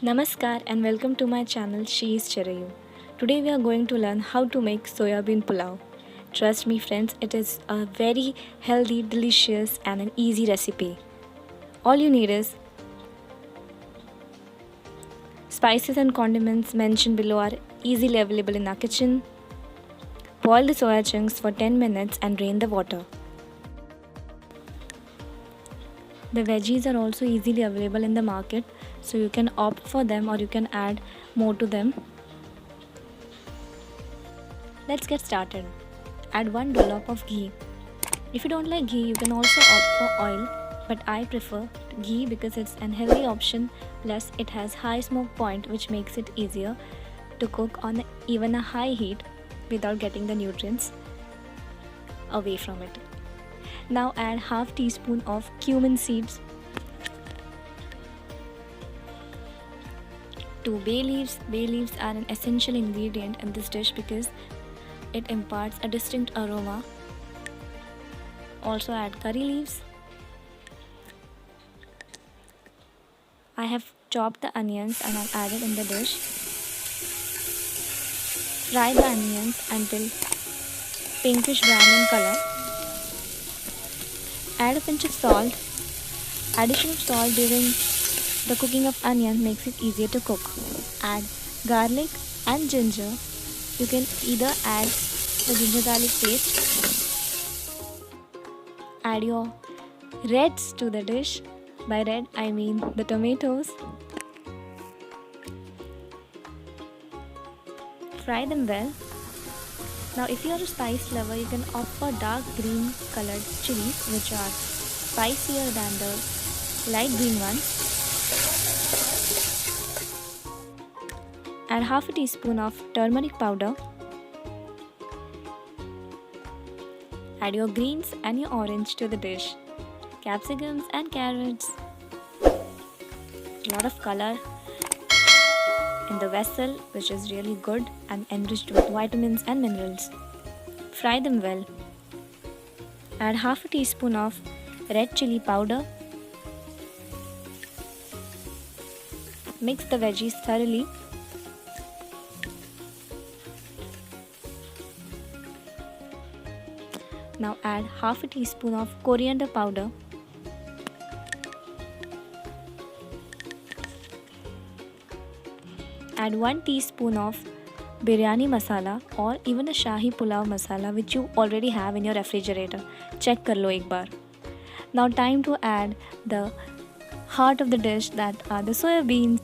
Namaskar and welcome to my channel She is Chirayu. Today we are going to learn how to make soya bean pulao. Trust me friends, it is a very healthy, delicious and an easy recipe. All you need is spices and condiments mentioned below are easily available in our kitchen. Boil the soya chunks for 10 minutes and drain the water. The veggies are also easily available in the market, so you can opt for them or you can add more to them. Let's get started. Add 1 dollop of ghee. If you don't like ghee, you can also opt for oil, but I prefer ghee because it's an healthy option, plus it has high smoke point which makes it easier to cook on even a high heat without getting the nutrients away from it. Now add half teaspoon of cumin seeds, 2 bay leaves. Bay leaves are an essential ingredient in this dish because it imparts a distinct aroma. Also add curry leaves. I have chopped the onions and I've added in the dish. Fry the onions until pinkish brown in color. Add a pinch of salt. Addition of salt during the cooking of onion makes it easier to cook. Add garlic and ginger. You can either add the ginger garlic paste. Add your reds to the dish. By red I mean the tomatoes. Fry them well. Now if you are a spice lover, you can opt for dark green colored chilies which are spicier than the light green ones. Add half a teaspoon of turmeric powder. Add your greens and your orange to the dish. Capsicums and carrots. A lot of color in the vessel, which is really good and enriched with vitamins and minerals. Fry them well. Add half a teaspoon of red chili powder. Mix the veggies thoroughly. Now add half a teaspoon of coriander powder. Add 1 teaspoon of biryani masala or even a shahi pulao masala which you already have in your refrigerator. Check kar lo ek baar. Now time to add the heart of the dish, that are the soya beans.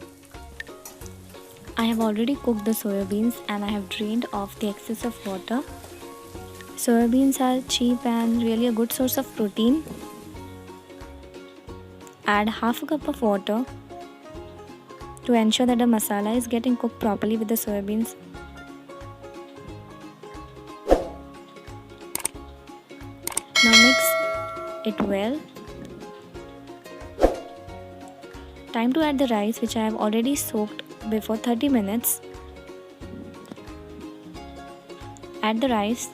I have already cooked the soya beans and I have drained off the excess of water. Soya beans are cheap and really a good source of protein. Add half a cup of water to ensure that the masala is getting cooked properly with the soya beans. Now mix it well. Time to add the rice which I have already soaked before 30 minutes. Add the rice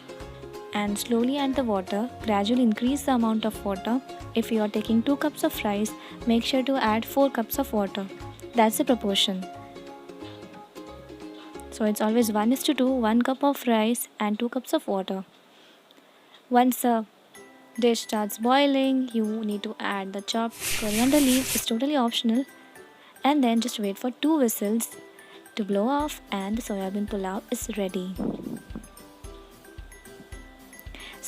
and slowly add the water. Gradually increase the amount of water. If you are taking 2 cups of rice, make sure to add 4 cups of water. That's the proportion. So it's always 1:2, 1 cup of rice and 2 cups of water. Once the dish starts boiling, you need to add the chopped coriander leaves. It's totally optional. And then just wait for 2 whistles to blow off and the soya bean pulao is ready.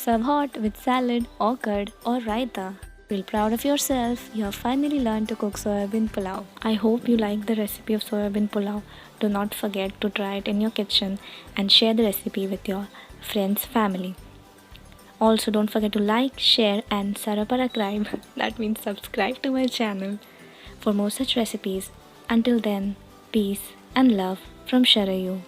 Serve hot with salad or curd or raita. Feel proud of yourself. You have finally learned to cook soya bean pulao. I hope you like the recipe of soya bean pulao. Do not forget to try it in your kitchen and share the recipe with your friends, family. Also don't forget to like, share and subscribe. That means subscribe to my channel for more such recipes. Until then, peace and love from Chirayu.